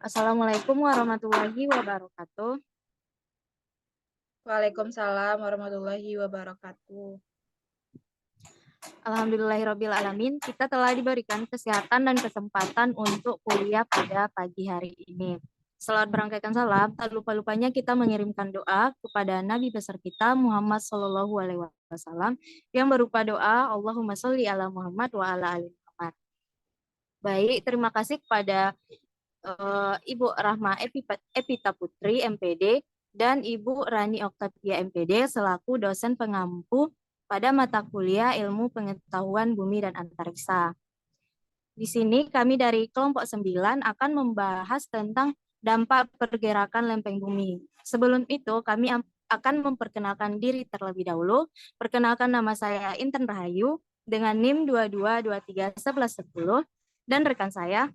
Assalamualaikum warahmatullahi wabarakatuh. Waalaikumsalam warahmatullahi wabarakatuh. Alhamdulillahirrabbilalamin, kita telah diberikan kesehatan dan kesempatan untuk kuliah pada pagi hari ini. Selamat berangkatkan salam, tak lupa-lupanya kita mengirimkan doa kepada Nabi besar kita Muhammad Shallallahu Alaihi Wasallam yang berupa doa Allahumma sholli ala Muhammad wa ala ali Muhammad. Baik, terima kasih kepada Ibu Rahma Epita Putri MPD dan Ibu Rani Oktavia MPD selaku dosen pengampu pada mata kuliah Ilmu Pengetahuan Bumi dan Antariksa. Di sini kami dari kelompok 9 akan membahas tentang dampak pergerakan lempeng bumi. Sebelum itu kami akan memperkenalkan diri terlebih dahulu. Perkenalkan, nama saya Inten Rahayu dengan NIM 22231110 dan rekan saya.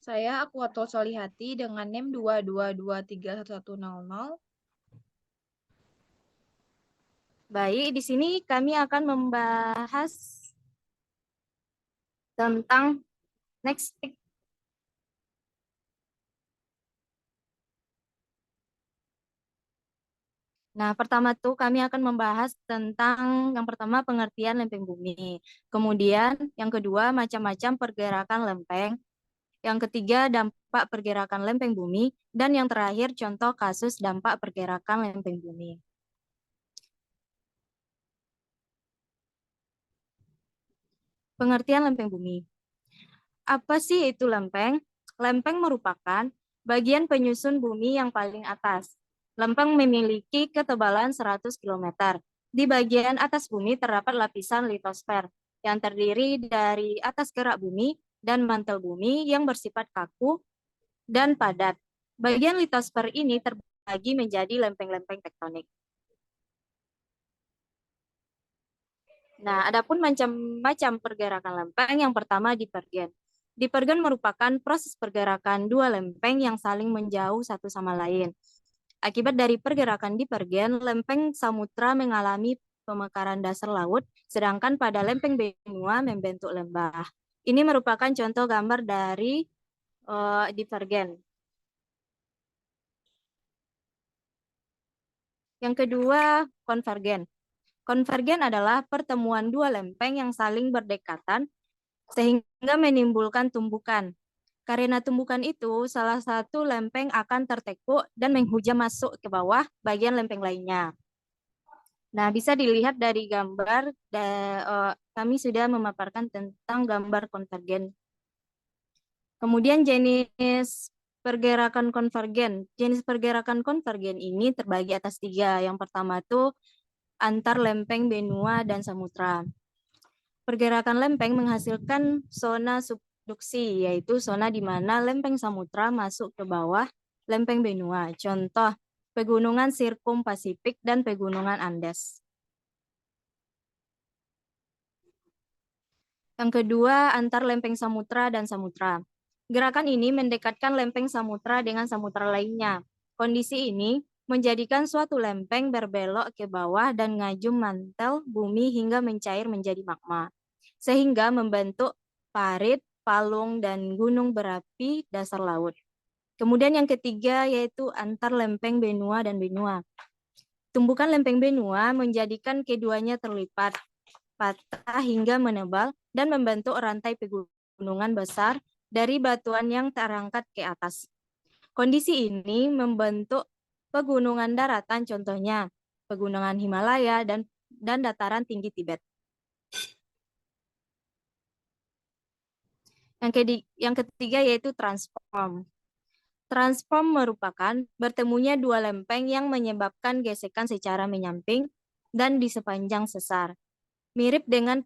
Saya Aqwatul Solihati dengan NIM 222311100. Baik, di sini kami akan membahas tentang next week. Nah, pertama tuh kami akan membahas tentang yang pertama pengertian lempeng bumi. Kemudian yang kedua macam-macam pergerakan lempeng. Yang ketiga dampak pergerakan lempeng bumi. Dan yang terakhir contoh kasus dampak pergerakan lempeng bumi. Pengertian lempeng bumi. Apa sih itu lempeng? Lempeng merupakan bagian penyusun bumi yang paling atas. Lempeng memiliki ketebalan 100 km. Di bagian atas bumi terdapat lapisan litosfer yang terdiri dari atas gerak bumi dan mantel bumi yang bersifat kaku dan padat. Bagian litosfer ini terbagi menjadi lempeng-lempeng tektonik. Nah, adapun macam-macam pergerakan lempeng, yang pertama divergen. Divergen merupakan proses pergerakan dua lempeng yang saling menjauh satu sama lain. Akibat dari pergerakan divergen, lempeng samudra mengalami pemekaran dasar laut, sedangkan pada lempeng benua membentuk lembah. Ini merupakan contoh gambar dari divergen. Yang kedua, konvergen. Konvergen adalah pertemuan dua lempeng yang saling berdekatan sehingga menimbulkan tumbukan. Karena tumbukan itu, salah satu lempeng akan tertekuk dan menghujam masuk ke bawah bagian lempeng lainnya. Nah, bisa dilihat dari gambar, kami sudah memaparkan tentang gambar konvergen. Kemudian jenis pergerakan konvergen. Jenis pergerakan konvergen ini terbagi atas tiga. Yang pertama itu antar lempeng benua dan samudra. Pergerakan lempeng menghasilkan zona subduksi, yaitu zona di mana lempeng samudra masuk ke bawah lempeng benua. Contoh, pegunungan Sirkum Pasifik dan pegunungan Andes. Yang kedua, antar lempeng samudra dan samudra. Gerakan ini mendekatkan lempeng samudra dengan samudra lainnya. Kondisi ini menjadikan suatu lempeng berbelok ke bawah dan ngajum mantel bumi hingga mencair menjadi magma, sehingga membentuk parit, palung, dan gunung berapi dasar laut. Kemudian yang ketiga yaitu antar lempeng benua dan benua. Tumbukan lempeng benua menjadikan keduanya terlipat, patah hingga menebal, dan membentuk rantai pegunungan besar dari batuan yang terangkat ke atas. Kondisi ini membentuk pegunungan daratan, contohnya pegunungan Himalaya dan dataran tinggi Tibet. Yang ketiga yaitu transform. Transform merupakan bertemunya dua lempeng yang menyebabkan gesekan secara menyamping dan di sepanjang sesar. Mirip dengan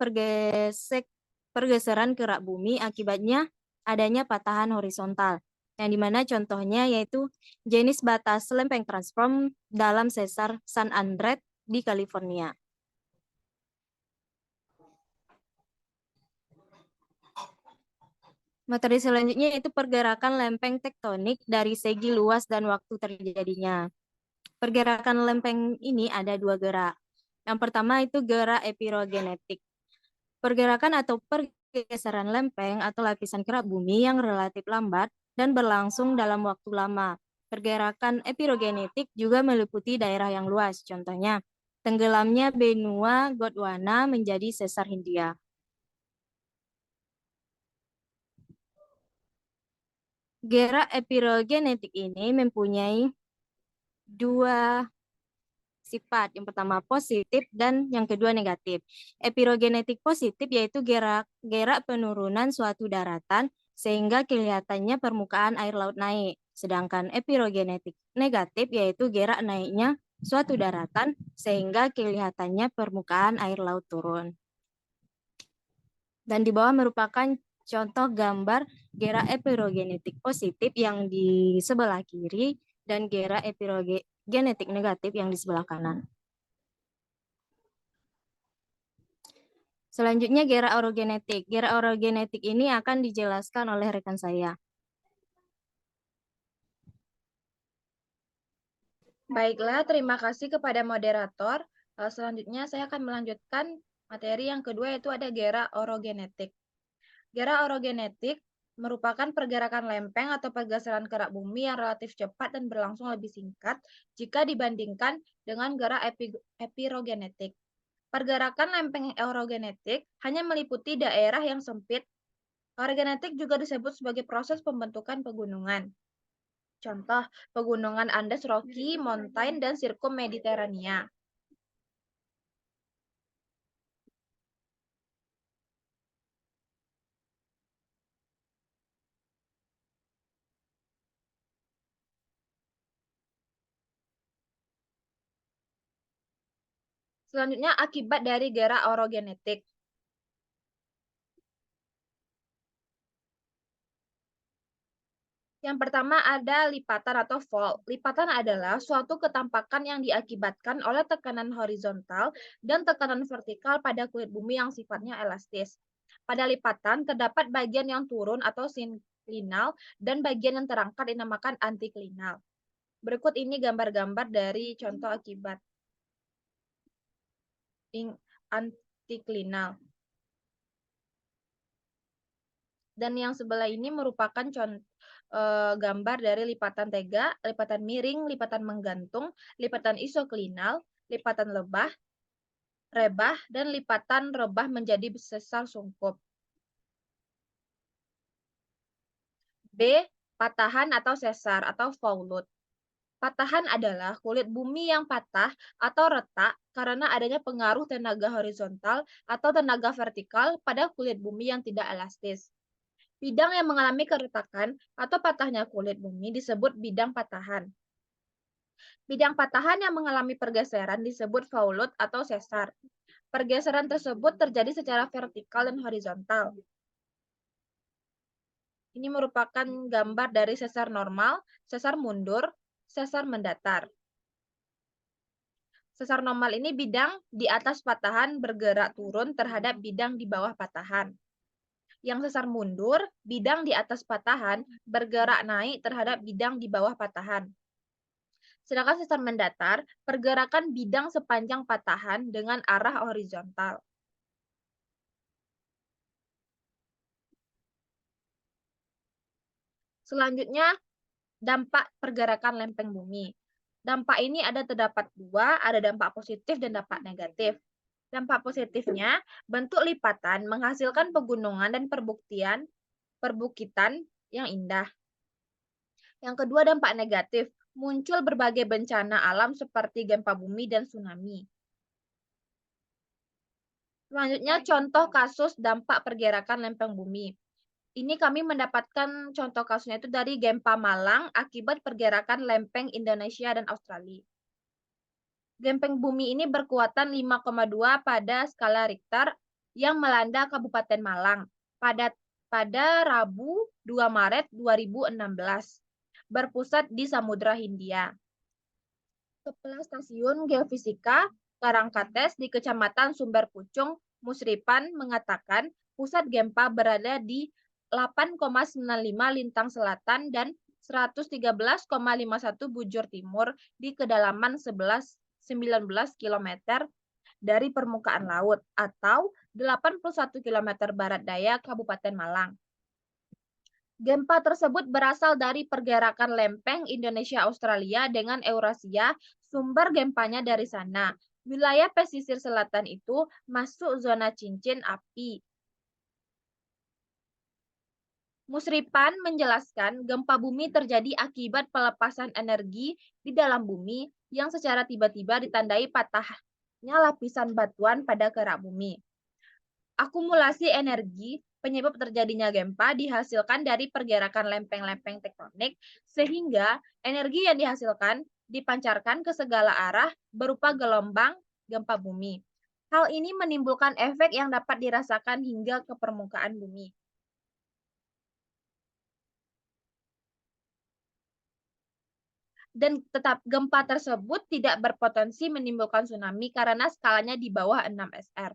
pergeseran gerak bumi, akibatnya adanya patahan horizontal. Yang dimana contohnya yaitu jenis batas lempeng transform dalam sesar San Andreas di California. Materi selanjutnya yaitu pergerakan lempeng tektonik dari segi luas dan waktu terjadinya. Pergerakan lempeng ini ada dua gerak. Yang pertama itu gerak epirogenetik. Pergerakan atau pergeseran lempeng atau lapisan gerak bumi yang relatif lambat dan berlangsung dalam waktu lama. Pergerakan epirogenetik juga meliputi daerah yang luas, contohnya tenggelamnya benua Gondwana menjadi sesar Hindia. Gerak epirogenetik ini mempunyai dua sifat. Yang pertama positif dan yang kedua negatif. Epirogenetik positif yaitu gerak penurunan suatu daratan sehingga kelihatannya permukaan air laut naik. Sedangkan epirogenetik negatif yaitu gerak naiknya suatu daratan sehingga kelihatannya permukaan air laut turun. Dan di bawah merupakan contoh gambar gerak epirogenetik positif yang di sebelah kiri dan gerak epirogenetik negatif yang di sebelah kanan. Selanjutnya gerak orogenetik. Gerak orogenetik ini akan dijelaskan oleh rekan saya. Baiklah, terima kasih kepada moderator. Selanjutnya saya akan melanjutkan materi yang kedua yaitu ada gerak orogenetik. Gerak orogenetik merupakan pergerakan lempeng atau pergeseran kerak bumi yang relatif cepat dan berlangsung lebih singkat jika dibandingkan dengan gerak epirogenetik. Pergerakan lempeng orogenetik hanya meliputi daerah yang sempit. Orogenetik juga disebut sebagai proses pembentukan pegunungan. Contoh, pegunungan Andes, Rocky Mountain, dan Sirkum Mediterania. Selanjutnya, akibat dari gerak orogenetik. Yang pertama ada lipatan atau fault. Lipatan adalah suatu ketampakan yang diakibatkan oleh tekanan horizontal dan tekanan vertikal pada kulit bumi yang sifatnya elastis. Pada lipatan terdapat bagian yang turun atau sinklinal dan bagian yang terangkat dinamakan antiklinal. Berikut ini gambar-gambar dari contoh akibat antiklinal. Dan yang sebelah ini merupakan gambar dari lipatan tega, lipatan miring, lipatan menggantung, lipatan isoklinal, lipatan lebah, rebah, dan lipatan rebah menjadi sesar sungkup. B. Patahan atau sesar atau fault. Patahan adalah kulit bumi yang patah atau retak karena adanya pengaruh tenaga horizontal atau tenaga vertikal pada kulit bumi yang tidak elastis. Bidang yang mengalami keretakan atau patahnya kulit bumi disebut bidang patahan. Bidang patahan yang mengalami pergeseran disebut fault atau sesar. Pergeseran tersebut terjadi secara vertikal dan horizontal. Ini merupakan gambar dari sesar normal, sesar mundur, sesar mendatar. Sesar normal ini bidang di atas patahan bergerak turun terhadap bidang di bawah patahan. Yang sesar mundur, bidang di atas patahan bergerak naik terhadap bidang di bawah patahan. Sedangkan sesar mendatar, pergerakan bidang sepanjang patahan dengan arah horizontal. Selanjutnya, dampak pergerakan lempeng bumi. Dampak ini terdapat dua, ada dampak positif dan dampak negatif. Dampak positifnya, bentuk lipatan menghasilkan pegunungan dan perbukitan yang indah. Yang kedua, dampak negatif, muncul berbagai bencana alam seperti gempa bumi dan tsunami. Selanjutnya, contoh kasus dampak pergerakan lempeng bumi. Ini kami mendapatkan contoh kasusnya itu dari gempa Malang akibat pergerakan lempeng Indonesia dan Australia. Gempa bumi ini berkekuatan 5,2 pada skala Richter yang melanda Kabupaten Malang pada Rabu 2 Maret 2016, berpusat di Samudra Hindia. Kepala Stasiun Geofisika Karangkates di Kecamatan Sumber Pucung, Musripan mengatakan pusat gempa berada di 8,95 lintang selatan dan 113,51 bujur timur di kedalaman 19 km dari permukaan laut atau 81 km barat daya Kabupaten Malang. Gempa tersebut berasal dari pergerakan lempeng Indonesia-Australia dengan Eurasia. Sumber gempanya dari sana. Wilayah pesisir selatan itu masuk zona cincin api. Musripan menjelaskan gempa bumi terjadi akibat pelepasan energi di dalam bumi yang secara tiba-tiba ditandai patahnya lapisan batuan pada kerak bumi. Akumulasi energi penyebab terjadinya gempa dihasilkan dari pergerakan lempeng-lempeng tektonik, sehingga energi yang dihasilkan dipancarkan ke segala arah berupa gelombang gempa bumi. Hal ini menimbulkan efek yang dapat dirasakan hingga ke permukaan bumi. Dan tetap gempa tersebut tidak berpotensi menimbulkan tsunami karena skalanya di bawah 6 SR.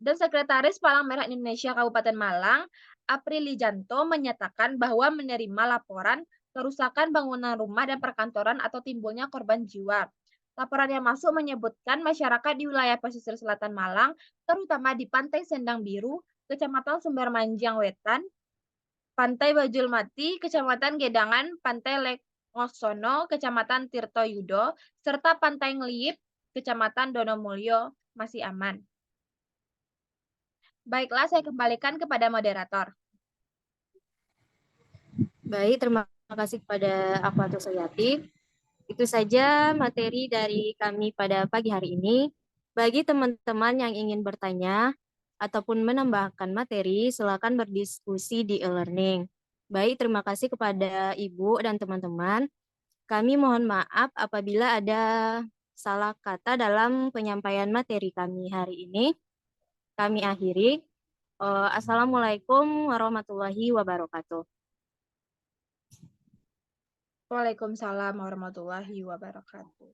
Dan Sekretaris Palang Merah Indonesia Kabupaten Malang, Aprili Janto, menyatakan bahwa menerima laporan kerusakan bangunan rumah dan perkantoran atau timbulnya korban jiwa. Laporan yang masuk menyebutkan masyarakat di wilayah pesisir selatan Malang, terutama di Pantai Sendang Biru, Kecamatan Sumber Manjang Wetan, Pantai Bajul Mati, Kecamatan Gedangan, Pantai Lengosono, Kecamatan Tirto Yudo, serta Pantai Ngeliyip, Kecamatan Donomulyo masih aman. Baiklah, saya kembalikan kepada moderator. Baik, terima kasih kepada Akhwatul Suyati. Itu saja materi dari kami pada pagi hari ini. Bagi teman-teman yang ingin bertanya ataupun menambahkan materi, silakan berdiskusi di e-learning. Baik, terima kasih kepada Ibu dan teman-teman. Kami mohon maaf apabila ada salah kata dalam penyampaian materi kami hari ini. Kami akhiri. Assalamualaikum warahmatullahi wabarakatuh. Waalaikumsalam warahmatullahi wabarakatuh.